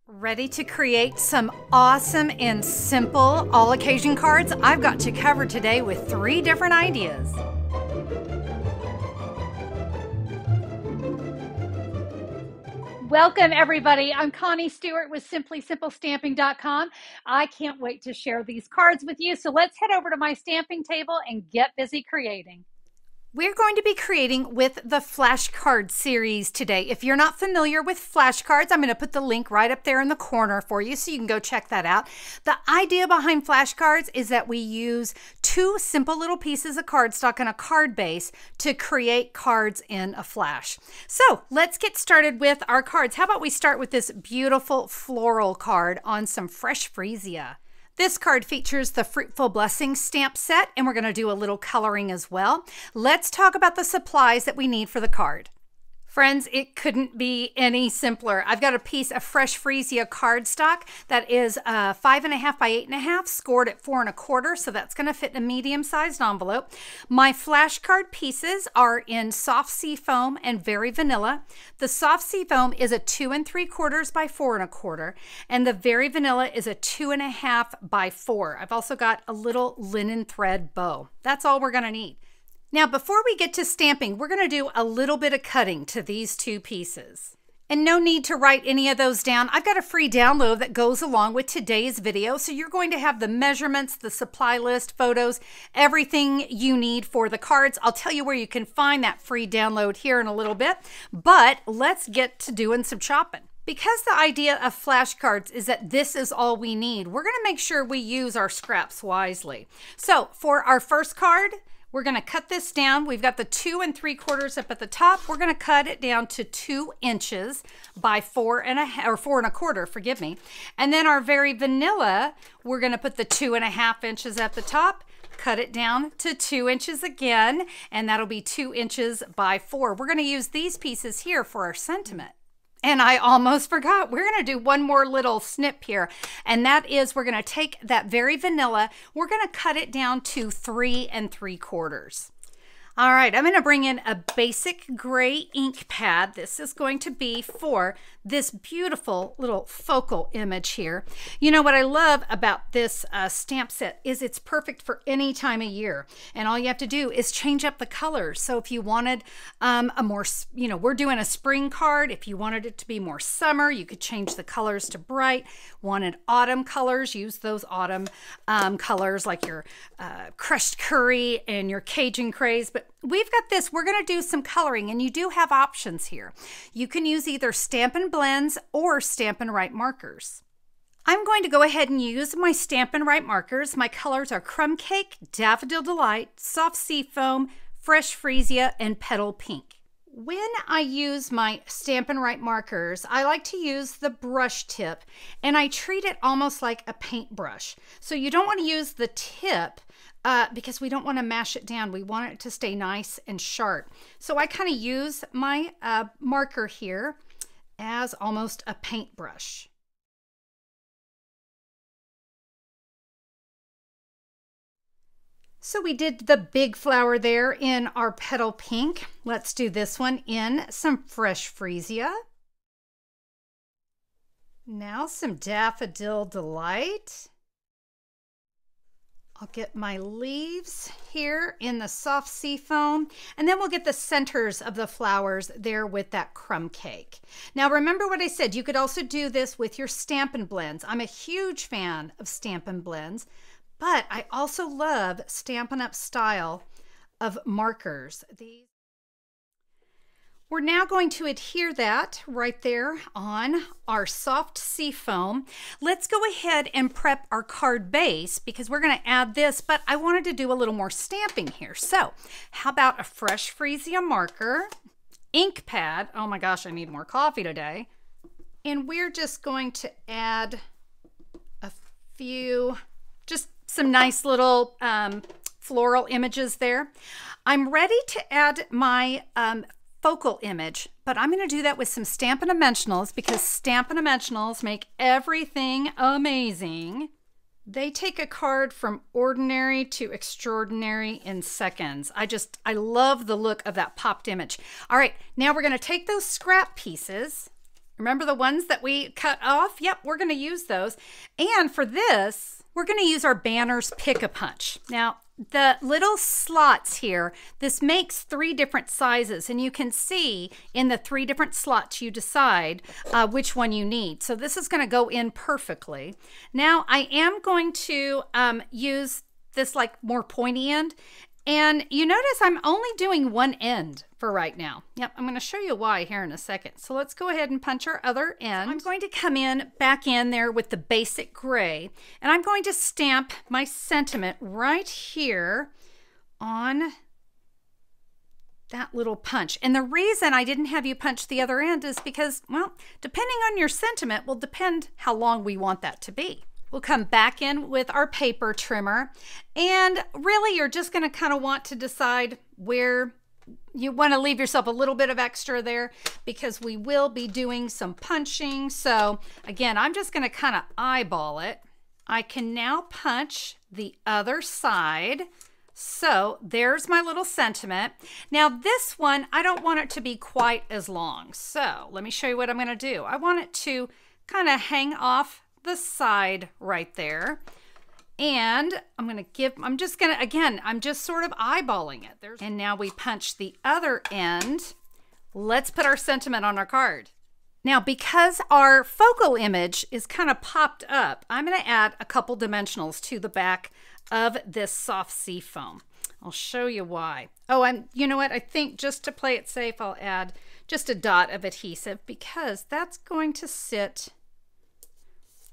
Ready to create some awesome and simple all occasion cards? I've got you covered today with 3 different ideas. Welcome everybody. I'm Connie Stewart with simplysimplestamping.com. I can't wait to share these cards with you. So let's head over to my stamping table and get busy creating. We're going to be creating with the flashcard series today. If you're not familiar with flashcards, I'm going to put the link right up there in the corner for you so you can go check that out. The idea behind flashcards is that we use 2 simple little pieces of cardstock and a card base to create cards in a flash. So let's get started with our cards. How about we start with this beautiful floral card on some fresh freesia. This card features the Fruitful Blessings stamp set, and we're going to do a little coloring as well. Let's talk about the supplies that we need for the card. Friends, it couldn't be any simpler. I've got a piece of fresh freesia cardstock that is 5.5 by 8.5, scored at 4 1/4, so that's going to fit in a medium-sized envelope. My flashcard pieces are in soft sea foam and very vanilla. The soft sea foam is a 2 3/4 by 4 1/4, and the very vanilla is a 2.5 by 4. I've also got a little linen thread bow. That's all we're going to need. Now, before we get to stamping, we're going to do a little bit of cutting to these 2 pieces. And no need to write any of those down. I've got a free download that goes along with today's video. So you're going to have the measurements, the supply list, photos, everything you need for the cards. I'll tell you where you can find that free download here in a little bit. But let's get to doing some shopping. Because the idea of flashcards is that this is all we need, we're going to make sure we use our scraps wisely. So for our first card, we're going to cut this down. We've got the 2 3/4 up at the top. We're going to cut it down to 2 inches by 4 1/4, forgive me. And then our very vanilla, we're going to put the 2.5 inches at the top, cut it down to 2 inches again, and that'll be 2 inches by 4. We're going to use these pieces here for our sentiment. And I almost forgot, we're going to do one more little snip here. And that is, we're going to take that very vanilla, we're going to cut it down to 3 3/4. All right, I'm going to bring in a basic gray ink pad. This is going to be for this beautiful little focal image here. You know what I love about this stamp set is it's perfect for any time of year. And all you have to do is change up the colors. So if you wanted a more, we're doing a spring card. If you wanted it to be more summer, you could change the colors to bright. Wanted autumn colors, use those autumn colors like your crushed curry and your Cajun craze. But we've got this, we're going to do some coloring, and you do have options here. You can use either Stampin' Blends or Stampin' Write markers. I'm going to go ahead and use my Stampin' Write markers. My colors are Crumb Cake, Daffodil Delight, Soft Sea Foam, Fresh Freesia, and Petal Pink. When I use my Stampin' Write markers, I like to use the brush tip, and I treat it almost like a paintbrush. So you don't want to use the tip because we don't want to mash it down. We want it to stay nice and sharp. So I kind of use my marker here as almost a paintbrush. So we did the big flower there in our petal pink. Let's do this one in some fresh freesia. Now some Daffodil Delight. I'll get my leaves here in the soft sea foam, and then we'll get the centers of the flowers there with that crumb cake. Now remember what I said, you could also do this with your Stampin' Blends. I'm a huge fan of Stampin' Blends, but I also love Stampin' Up style of markers. We're now going to adhere that right there on our soft sea foam. Let's go ahead and prep our card base because we're going to add this, but I wanted to do a little more stamping here. So how about a fresh freesia marker, ink pad. Oh my gosh, I need more coffee today. And we're just going to add a few, just some nice little floral images there. I'm ready to add my focal image, but I'm going to do that with some Stampin' Dimensionals because Stampin' Dimensionals make everything amazing. They take a card from ordinary to extraordinary in seconds. I love the look of that popped image. All right, now we're going to take those scrap pieces Remember the ones that we cut off? Yep, we're going to use those. And for this, we're going to use our Banners Pick-a-Punch. Now, the little slots here, this makes 3 different sizes, and you can see in the 3 different slots you decide which one you need. So this is going to go in perfectly. Now I am going to use this like more pointy end, and you notice I'm only doing one end for right now. Yep, I'm going to show you why here in a second. So let's go ahead and punch our other end. So I'm going to come in back in there with the basic gray, and I'm going to stamp my sentiment right here on that little punch. And the reason I didn't have you punch the other end is because, well, depending on your sentiment will depend how long we want that to be. We'll come back in with our paper trimmer, and really you're just going to kind of want to decide where you want to leave yourself a little bit of extra there, because we will be doing some punching. So again, I'm just going to kind of eyeball it. I can now punch the other side. So there's my little sentiment. Now this one, I don't want it to be quite as long. So let me show you what I'm going to do. I want it to kind of hang off the side right there. And I'm just sort of eyeballing it. And now we punch the other end. Let's put our sentiment on our card. Now, because our focal image is kind of popped up, I'm going to add a couple dimensionals to the back of this soft sea foam. I'll show you why. Oh, you know what? I think just to play it safe, I'll add just a dot of adhesive, because that's going to sit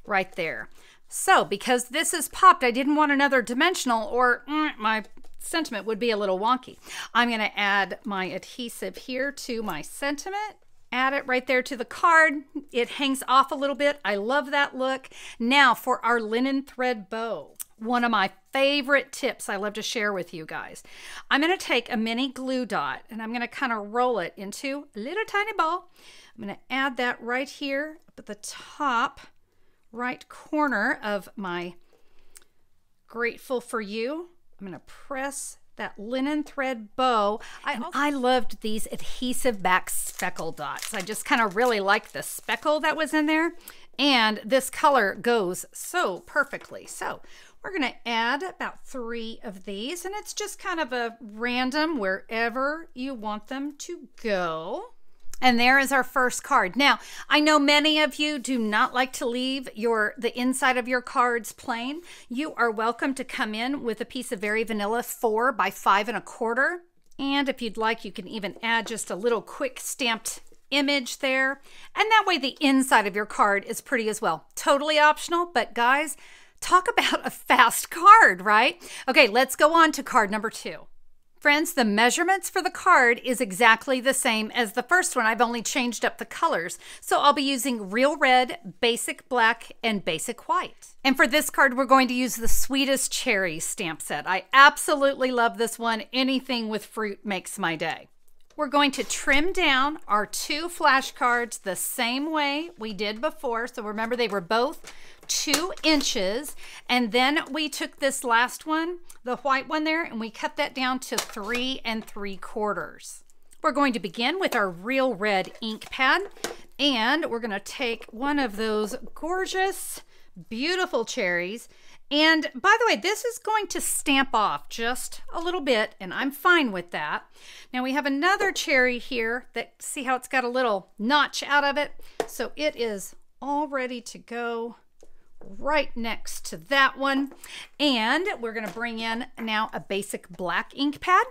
right there. So because this is popped, I didn't want another dimensional, or my sentiment would be a little wonky. I'm going to add my adhesive here to my sentiment. Add it right there to the card. It hangs off a little bit. I love that look. Now for our linen thread bow. One of my favorite tips I love to share with you guys. I'm going to take a mini glue dot, and I'm going to kind of roll it into a little tiny ball. I'm going to add that right here up at the top right corner of my Grateful for You. I'm going to press that linen thread bow. I loved these adhesive back speckle dots. I just kind of really liked the speckle that was in there, and this color goes so perfectly. So we're going to add about 3 of these, and it's just kind of a random wherever you want them to go. And there is our first card. Now, I know many of you do not like to leave the inside of your cards plain. You are welcome to come in with a piece of Very Vanilla 4 by 5 1/4. And if you'd like, you can even add just a little quick stamped image there. And that way the inside of your card is pretty as well. Totally optional, but guys, talk about a fast card, right? Okay, let's go on to card number 2. Friends, the measurements for the card is exactly the same as the first one. I've only changed up the colors. So I'll be using Real Red, Basic Black, and Basic White. And for this card, we're going to use the Sweetest Cherry stamp set. I absolutely love this one. Anything with fruit makes my day. We're going to trim down our 2 flashcards the same way we did before. So remember, they were both 2 inches. And then we took this last one, the white one there, and we cut that down to 3 3/4. We're going to begin with our Real Red ink pad, and we're going to take one of those gorgeous, beautiful cherries. And by the way, this is going to stamp off just a little bit, and I'm fine with that. Now we have another cherry here that, see how it's got a little notch out of it? So it is all ready to go right next to that one. And we're going to bring in now a basic black ink pad.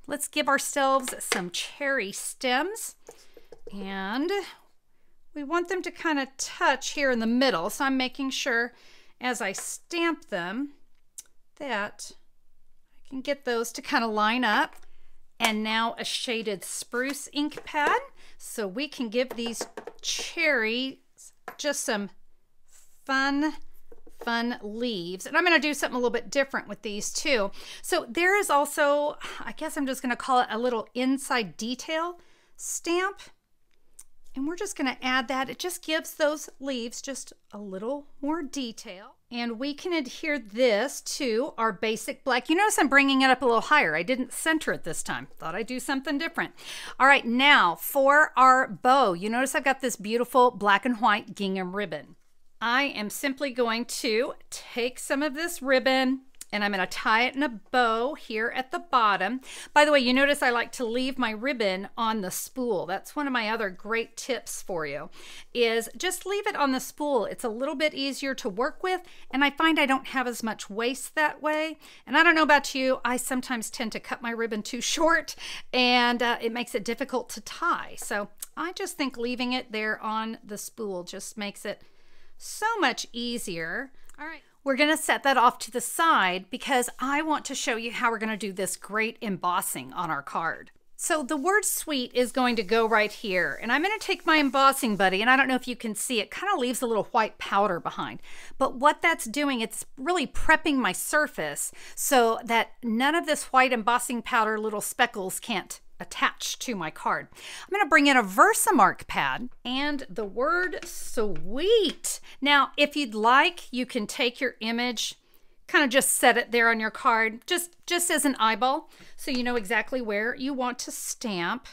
Let's give ourselves some cherry stems, and we want them to kind of touch here in the middle. So I'm making sure as I stamp them that I can get those to kind of line up. And now a shaded spruce ink pad, so we can give these cherries just some fun leaves. And I'm going to do something a little bit different with these too. So there is also, I guess I'm just going to call it a little inside detail stamp. And we're just going to add that. It just gives those leaves just a little more detail. And we can adhere this to our basic black. You notice I'm bringing it up a little higher. I didn't center it this time. Thought I'd do something different. All right, now for our bow, you notice I've got this beautiful black and white gingham ribbon. I am simply going to take some of this ribbon and I'm going to tie it in a bow here at the bottom. By the way, you notice I like to leave my ribbon on the spool. That's one of my other great tips for you, is just leave it on the spool. It's a little bit easier to work with, and I find I don't have as much waste that way. And I don't know about you, I sometimes tend to cut my ribbon too short, and it makes it difficult to tie. So I just think leaving it there on the spool just makes it so much easier. All right. We're going to set that off to the side because I want to show you how we're going to do this great embossing on our card. So the word sweet is going to go right here, and I'm going to take my embossing buddy, and I don't know if you can see, it kind of leaves a little white powder behind. But what that's doing, it's really prepping my surface so that none of this white embossing powder little speckles can't attached to my card. I'm going to bring in a Versamark pad and the word sweet. Now, if you'd like, you can take your image, kind of just set it there on your card, just as an eyeball, so you know exactly where you want to stamp.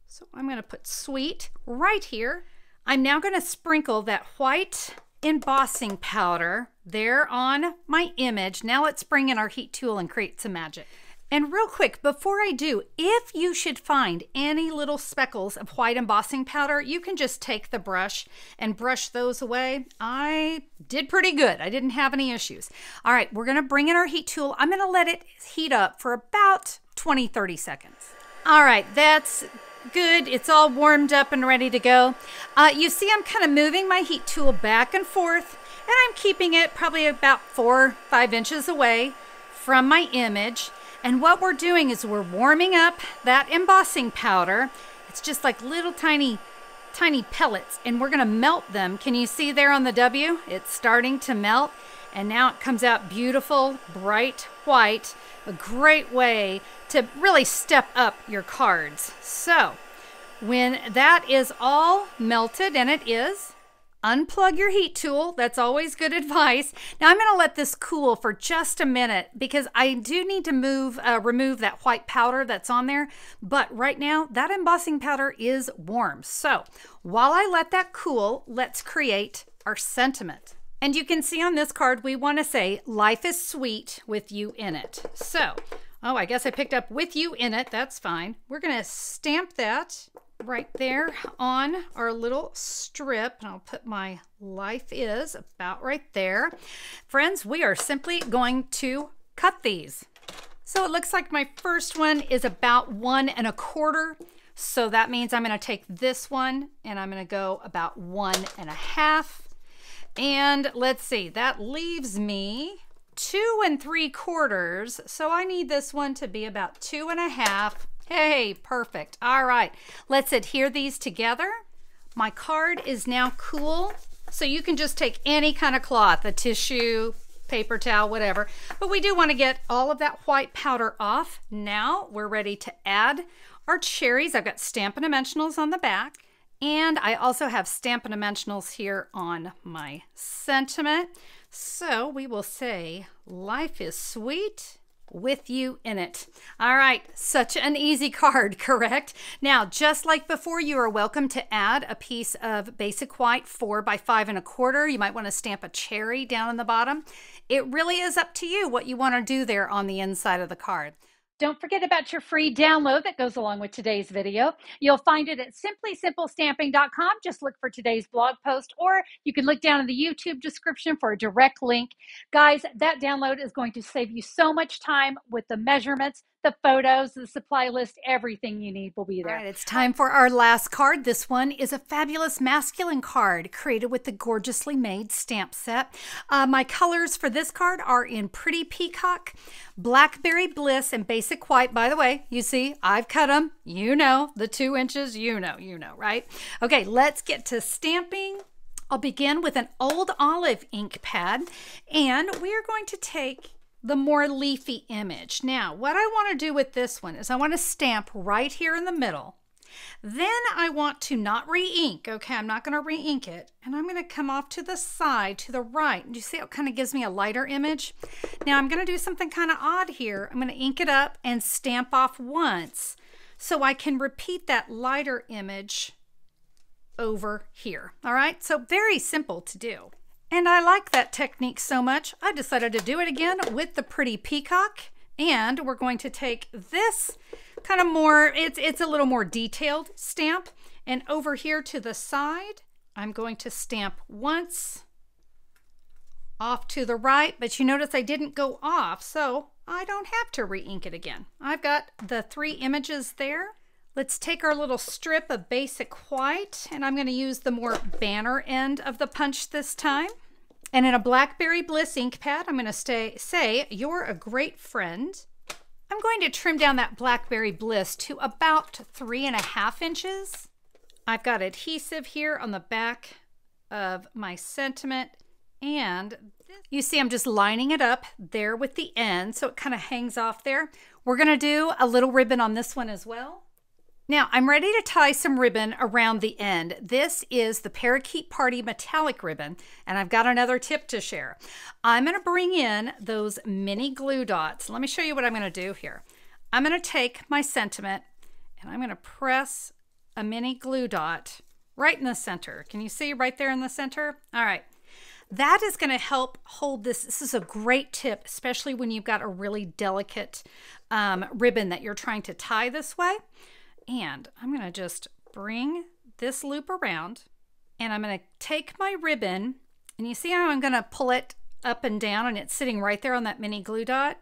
So I'm going to put sweet right here. I'm now going to sprinkle that white embossing powder there on my image. Now let's bring in our heat tool and create some magic. And real quick, before I do, if you should find any little speckles of white embossing powder, you can just take the brush and brush those away. I did pretty good. I didn't have any issues. All right, we're gonna bring in our heat tool. I'm gonna let it heat up for about 20-30 seconds. All right, that's good. It's all warmed up and ready to go. You see I'm kind of moving my heat tool back and forth, and I'm keeping it probably about 4 or 5 inches away from my image. And what we're doing is we're warming up that embossing powder. It's just like little tiny pellets, and we're gonna melt them. Can you see there on the W? It's starting to melt, and now it comes out beautiful, bright white, a great way to really step up your cards. So when that is all melted, and it is, unplug your heat tool. That's always good advice. Now I'm going to let this cool for just a minute because I do need to remove that white powder that's on there. But right now that embossing powder is warm. So while I let that cool, let's create our sentiment. And you can see on this card, we want to say, life is sweet with you in it. So, oh, I guess I picked up with you in it. That's fine. We're going to stamp that right there on our little strip, and I'll put my life is about right there. Friends, we are simply going to cut these. So it looks like my first one is about 1 1/4. So that means I'm going to take this one and I'm going to go about 1 1/2. And let's see, that leaves me 2 3/4. So I need this one to be about 2 1/2. Hey, perfect. All right, let's adhere these together. My card is now cool, so you can just take any kind of cloth, a tissue, paper towel, whatever. But we do want to get all of that white powder off. Now we're ready to add our cherries. I've got Stampin' Dimensionals on the back, and I also have Stampin' Dimensionals here on my sentiment. So we will say, life is sweet with you in it. All right, such an easy card, correct? Now, just like before, you are welcome to add a piece of basic white 4 by 5 1/4. You might want to stamp a cherry down on the bottom. It really is up to you what you want to do there on the inside of the card. Don't forget about your free download that goes along with today's video. You'll find it at simplysimplestamping.com. Just look for today's blog post, or you can look down in the YouTube description for a direct link. Guys, that download is going to save you so much time with the measurements, the photos, the supply list, everything you need will be there. All right, it's time for our last card. This one is a fabulous masculine card created with the gorgeously made stamp set. My colors for this card are in Pretty Peacock, Blackberry Bliss, and Basic White. By the way, you see, I've cut them. You know, the 2 inches, you know, right? Okay, let's get to stamping. I'll begin with an old olive ink pad, and we are going to take the more leafy image. Now, what I want to do with this one is I want to stamp right here in the middle, Then I want to not re-ink. Okay, I'm not going to re-ink it. And I'm going to come off to the side, to the right. And you see how it kind of gives me a lighter image? Now I'm going to do something kind of odd here. I'm going to ink it up and stamp off once so I can repeat that lighter image over here. All right, so very simple to do. And I like that technique so much, I decided to do it again with the pretty peacock. And we're going to take this kind of more, it's a little more detailed stamp. And over here to the side, I'm going to stamp once, off to the right, but you notice I didn't go off, so I don't have to re-ink it again. I've got the 3 images there. Let's take our little strip of basic white, and I'm going to use the more banner end of the punch this time. And in a Blackberry Bliss ink pad, I'm going to say, "You're a great friend." I'm going to trim down that Blackberry Bliss to about 3.5 inches. I've got adhesive here on the back of my sentiment, and you see I'm just lining it up there with the end, so it kind of hangs off there. We're going to do a little ribbon on this one as well. Now I'm ready to tie some ribbon around the end. This is the Parakeet Party metallic ribbon, and I've got another tip to share. I'm going to bring in those mini glue dots. Let me show you what I'm going to do here. I'm going to take my sentiment and I'm going to press a mini glue dot right in the center. Can you see right there in the center? All right. That is going to help hold this. This is a great tip, especially when you've got a really delicate ribbon that you're trying to tie this way. And I'm going to just bring this loop around, and I'm going to take my ribbon, and you see how I'm going to pull it up and down, and it's sitting right there on that mini glue dot.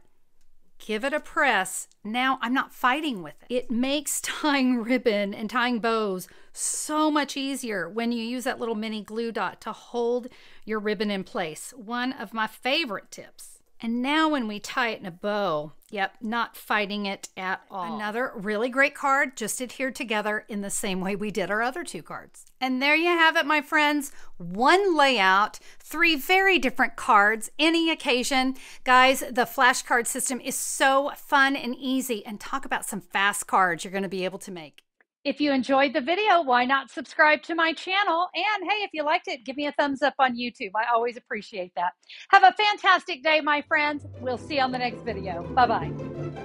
Give it a press. Now I'm not fighting with it. It makes tying ribbon and tying bows so much easier when you use that little mini glue dot to hold your ribbon in place. One of my favorite tips. And now when we tie it in a bow, yep, not fighting it at all. Another really great card, just adhered together in the same way we did our other 2 cards. And there you have it, my friends. 1 layout, 3 very different cards, any occasion. Guys, the flashcard system is so fun and easy. And talk about some fast cards you're going to be able to make. If you enjoyed the video, why not subscribe to my channel? And hey, if you liked it, give me a thumbs up on YouTube. I always appreciate that. Have a fantastic day, my friends. We'll see you on the next video. Bye-bye.